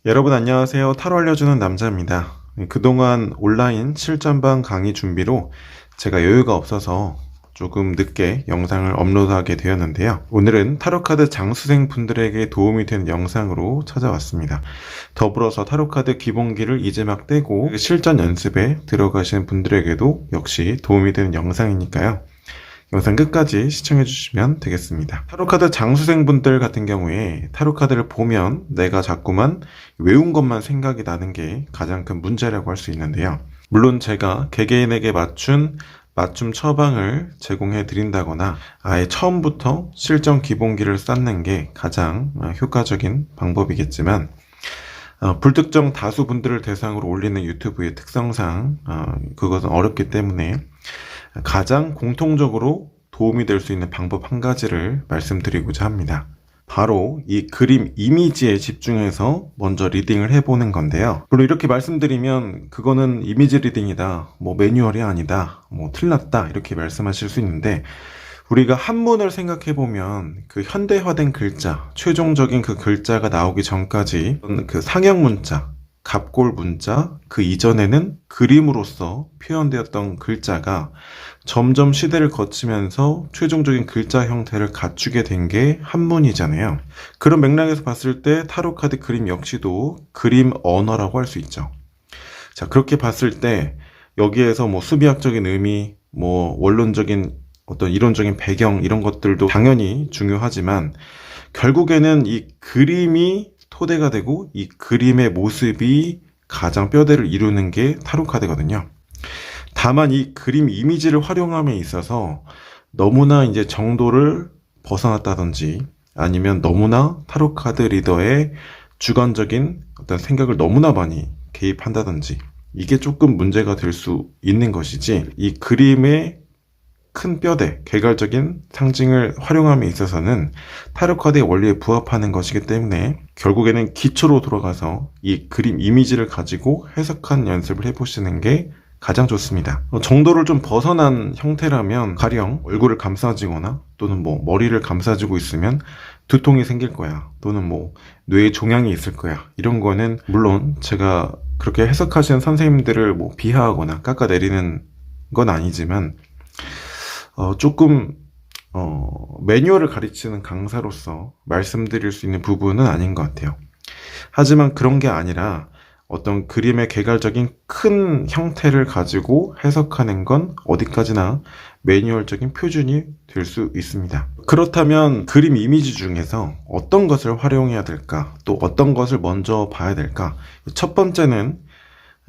여러분 안녕하세요. 타로 알려주는 남자입니다. 그동안 온라인 실전방 강의 준비로 제가 여유가 없어서 조금 늦게 영상을 업로드하게 되었는데요. 오늘은 타로카드 장수생 분들에게 도움이 되는 영상으로 찾아왔습니다. 더불어서 타로카드 기본기를 이제 막 떼고 실전 연습에 들어가시는 분들에게도 역시 도움이 되는 영상이니까요. 영상 끝까지 시청해 주시면 되겠습니다. 타로카드 장수생분들 같은 경우에 타로카드를 보면 내가 자꾸만 외운 것만 생각이 나는 게 가장 큰 문제라고 할 수 있는데요. 물론 제가 개개인에게 맞춤 처방을 제공해 드린다거나 아예 처음부터 실전 기본기를 쌓는 게 가장 효과적인 방법이겠지만 불특정 다수 분들을 대상으로 올리는 유튜브의 특성상 그것은 어렵기 때문에 가장 공통적으로 도움이 될 수 있는 방법 한 가지를 말씀드리고자 합니다. 바로 이 그림 이미지에 집중해서 먼저 리딩을 해보는 건데요. 물론 이렇게 말씀드리면 그거는 이미지 리딩이다, 매뉴얼이 아니다, 틀렸다 이렇게 말씀하실 수 있는데 우리가 한문을 생각해보면 그 현대화된 글자, 최종적인 그 글자가 나오기 전까지 그 상형 문자, 갑골 문자, 그 이전에는 그림으로서 표현되었던 글자가 점점 시대를 거치면서 최종적인 글자 형태를 갖추게 된 게 한문이잖아요. 그런 맥락에서 봤을 때 타로카드 그림 역시도 그림 언어라고 할 수 있죠. 자, 그렇게 봤을 때 여기에서 수비학적인 의미, 원론적인 어떤 이론적인 배경 이런 것들도 당연히 중요하지만 결국에는 이 그림이 토대가 되고 이 그림의 모습이 가장 뼈대를 이루는 게 타로카드거든요. 다만 이 그림 이미지를 활용함에 있어서 너무나 이제 정도를 벗어났다든지 아니면 너무나 타로카드 리더의 주관적인 어떤 생각을 너무나 많이 개입한다든지 이게 조금 문제가 될 수 있는 것이지, 이 그림의 큰 뼈대, 개괄적인 상징을 활용함에 있어서는 타로카드의 원리에 부합하는 것이기 때문에 결국에는 기초로 돌아가서 이 그림 이미지를 가지고 해석한 연습을 해보시는 게 가장 좋습니다. 정도를 좀 벗어난 형태라면 가령 얼굴을 감싸지거나 또는 머리를 감싸주고 있으면 두통이 생길 거야, 또는 뇌에 종양이 있을 거야, 이런 거는 물론 제가 그렇게 해석하시는 선생님들을 비하하거나 깎아내리는 건 아니지만 조금 매뉴얼을 가르치는 강사로서 말씀드릴 수 있는 부분은 아닌 것 같아요. 하지만 그런 게 아니라 어떤 그림의 개괄적인 큰 형태를 가지고 해석하는 건 어디까지나 매뉴얼적인 표준이 될 수 있습니다. 그렇다면 그림 이미지 중에서 어떤 것을 활용해야 될까? 또 어떤 것을 먼저 봐야 될까? 첫 번째는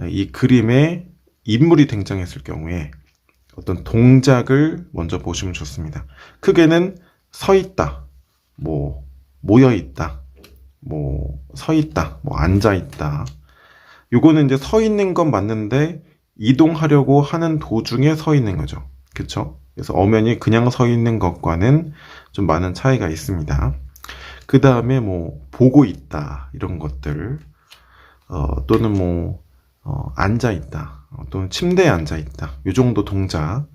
이 그림에 인물이 등장했을 경우에 어떤 동작을 먼저 보시면 좋습니다. 크게는 서 있다, 모여 있다, 서 있다, 앉아 있다. 요거는 이제 서 있는 건 맞는데 이동하려고 하는 도중에 서 있는 거죠. 그쵸? 그래서 엄연히 그냥 서 있는 것과는 좀 많은 차이가 있습니다. 그 다음에 보고 있다, 이런 것들, 또는 앉아 있다, 또는 침대에 앉아 있다, 이 정도 동작,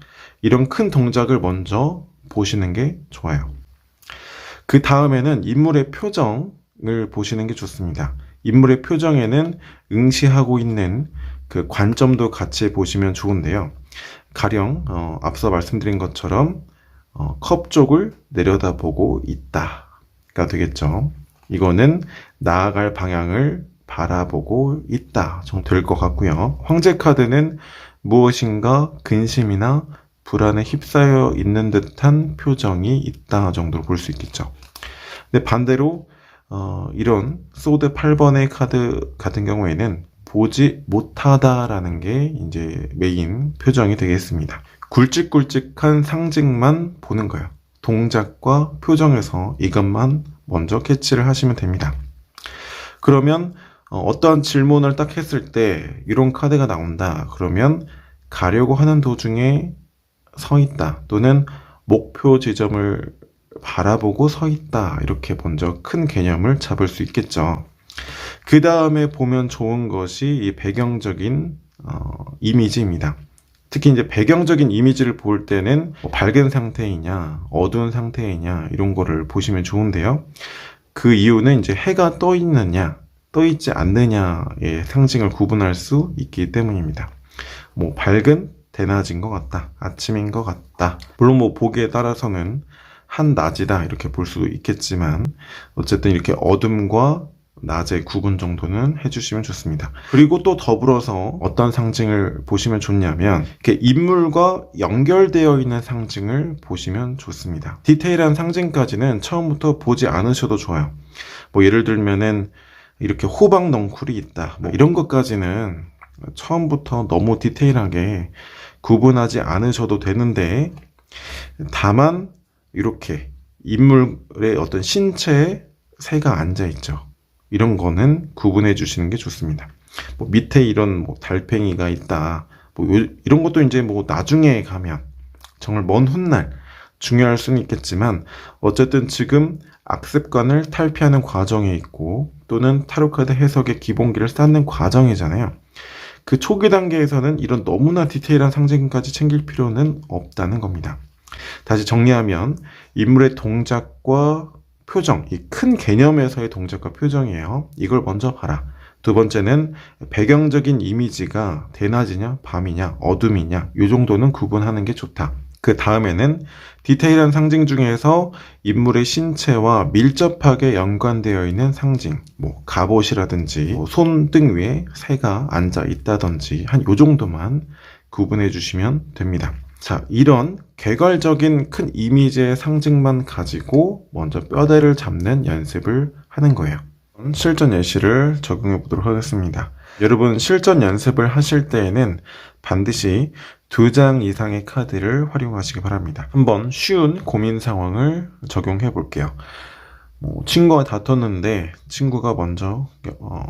이런 큰 동작을 먼저 보시는 게 좋아요. 그 다음에는 인물의 표정을 보시는 게 좋습니다. 인물의 표정에는 응시하고 있는 그 관점도 같이 보시면 좋은데요. 가령 앞서 말씀드린 것처럼 컵 쪽을 내려다보고 있다가 되겠죠. 이거는 나아갈 방향을 바라보고 있다 정도 될 것 같고요. 황제 카드는 무엇인가 근심이나 불안에 휩싸여 있는 듯한 표정이 있다 정도로 볼 수 있겠죠. 근데 반대로 이런 소드 8번의 카드 같은 경우에는 보지 못하다라는 게 이제 메인 표정이 되겠습니다. 굵직굵직한 상징만 보는 거예요. 동작과 표정에서 이것만 먼저 캐치를 하시면 됩니다. 그러면 어떠한 질문을 딱 했을 때 이런 카드가 나온다 그러면 가려고 하는 도중에 서 있다, 또는 목표 지점을 바라보고 서 있다, 이렇게 먼저 큰 개념을 잡을 수 있겠죠. 그 다음에 보면 좋은 것이 이 배경적인 이미지입니다. 특히 이제 배경적인 이미지를 볼 때는 밝은 상태이냐 어두운 상태이냐 이런 거를 보시면 좋은데요. 그 이유는 이제 해가 떠 있느냐 떠있지 않느냐의 상징을 구분할 수 있기 때문입니다. 뭐 밝은 대낮인 것 같다, 아침인 것 같다. 물론 뭐 보기에 따라서는 한낮이다 이렇게 볼 수도 있겠지만 어쨌든 이렇게 어둠과 낮의 구분 정도는 해주시면 좋습니다. 그리고 또 더불어서 어떤 상징을 보시면 좋냐면 이렇게 인물과 연결되어 있는 상징을 보시면 좋습니다. 디테일한 상징까지는 처음부터 보지 않으셔도 좋아요. 뭐 예를 들면은 이렇게 호박 넝쿨이 있다, 뭐 이런 것까지는 처음부터 너무 디테일하게 구분하지 않으셔도 되는데, 다만 이렇게 인물의 어떤 신체에 새가 앉아 있죠. 이런 거는 구분해 주시는 게 좋습니다. 뭐 밑에 이런 뭐 달팽이가 있다, 뭐 이런 것도 이제 뭐 나중에 가면 정말 먼 훗날 중요할 수는 있겠지만, 어쨌든 지금 악습관을 탈피하는 과정에 있고 또는 타로카드 해석의 기본기를 쌓는 과정이잖아요. 그 초기 단계에서는 이런 너무나 디테일한 상징까지 챙길 필요는 없다는 겁니다. 다시 정리하면 인물의 동작과 표정, 이 큰 개념에서의 동작과 표정이에요. 이걸 먼저 봐라. 두 번째는 배경적인 이미지가 대낮이냐 밤이냐 어둠이냐 이 정도는 구분하는 게 좋다. 그 다음에는 디테일한 상징 중에서 인물의 신체와 밀접하게 연관되어 있는 상징, 뭐 갑옷이라든지 뭐 손등 위에 새가 앉아 있다든지 한 요 정도만 구분해 주시면 됩니다. 자, 이런 개괄적인 큰 이미지의 상징만 가지고 먼저 뼈대를 잡는 연습을 하는 거예요. 실전 예시를 적용해 보도록 하겠습니다. 여러분, 실전 연습을 하실 때에는 반드시 2장 이상의 카드를 활용하시기 바랍니다. 한번 쉬운 고민 상황을 적용해 볼게요. 친구와 다퉜는데 친구가 먼저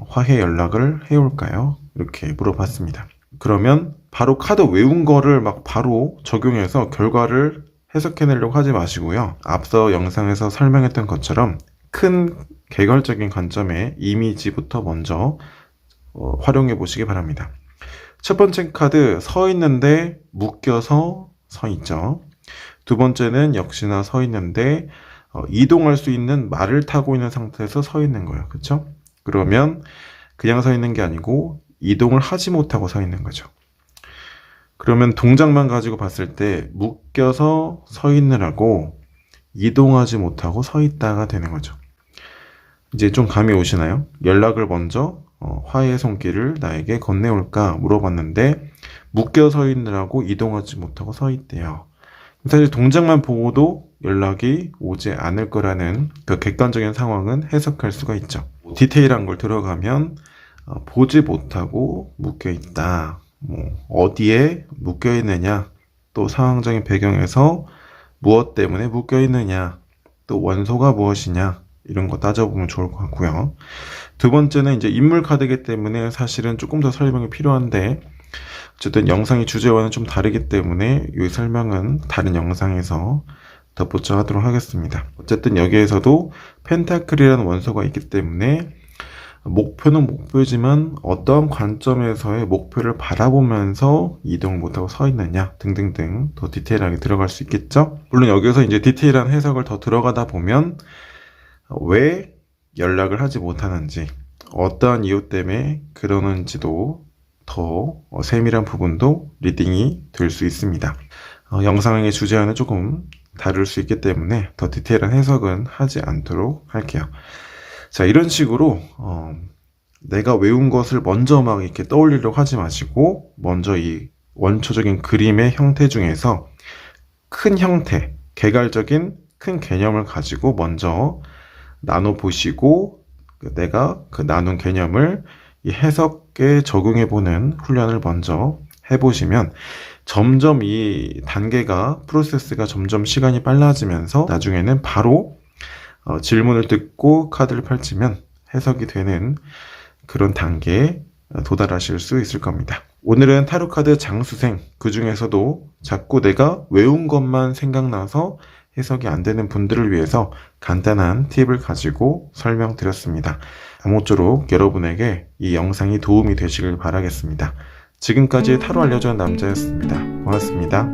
화해 연락을 해올까요? 이렇게 물어봤습니다. 그러면 바로 카드 외운 거를 막 바로 적용해서 결과를 해석해내려고 하지 마시고요. 앞서 영상에서 설명했던 것처럼 큰 개괄적인 관점의 이미지부터 먼저 활용해 보시기 바랍니다. 첫 번째 카드 서 있는데 묶여서 서 있죠. 두 번째는 역시나 서 있는데 이동할 수 있는 말을 타고 있는 상태에서 서 있는 거예요. 그렇죠? 그러면 그냥 서 있는 게 아니고 이동을 하지 못하고 서 있는 거죠. 그러면 동작만 가지고 봤을 때 묶여서 서 있느라고 이동하지 못하고 서 있다가 되는 거죠. 이제 좀 감이 오시나요? 연락을 먼저 화해의 손길을 나에게 건네올까 물어봤는데 묶여 서 있느라고 이동하지 못하고 서 있대요. 사실 동작만 보고도 연락이 오지 않을 거라는 그 객관적인 상황은 해석할 수가 있죠. 디테일한 걸 들어가면 보지 못하고 묶여 있다. 뭐 어디에 묶여 있느냐, 또 상황적인 배경에서 무엇 때문에 묶여 있느냐, 또 원소가 무엇이냐, 이런 거 따져보면 좋을 것 같고요. 두 번째는 이제 인물 카드이기 때문에 사실은 조금 더 설명이 필요한데, 어쨌든 영상의 주제와는 좀 다르기 때문에 이 설명은 다른 영상에서 덧붙여 하도록 하겠습니다. 어쨌든 여기에서도 펜타클이라는 원소가 있기 때문에 목표는 목표지만 어떤 관점에서의 목표를 바라보면서 이동을 못하고 서 있느냐 등등등 더 디테일하게 들어갈 수 있겠죠. 물론 여기서 이제 디테일한 해석을 더 들어가다 보면 왜 연락을 하지 못하는지, 어떠한 이유 때문에 그러는지도 더 세밀한 부분도 리딩이 될 수 있습니다. 영상의 주제와는 조금 다를 수 있기 때문에 더 디테일한 해석은 하지 않도록 할게요. 자, 이런 식으로 내가 외운 것을 먼저 막 이렇게 떠올리려고 하지 마시고 먼저 이 원초적인 그림의 형태 중에서 큰 형태, 개괄적인 큰 개념을 가지고 먼저 나눠보시고 내가 그 나눈 개념을 이 해석에 적용해보는 훈련을 먼저 해보시면 점점 이 단계가, 프로세스가 점점 시간이 빨라지면서 나중에는 바로 질문을 듣고 카드를 펼치면 해석이 되는 그런 단계에 도달하실 수 있을 겁니다. 오늘은 타로카드 장수생, 그 중에서도 자꾸 내가 외운 것만 생각나서 해석이 안 되는 분들을 위해서 간단한 팁을 가지고 설명드렸습니다. 아무쪼록 여러분에게 이 영상이 도움이 되시길 바라겠습니다. 지금까지 타로 알려주는 남자였습니다. 고맙습니다.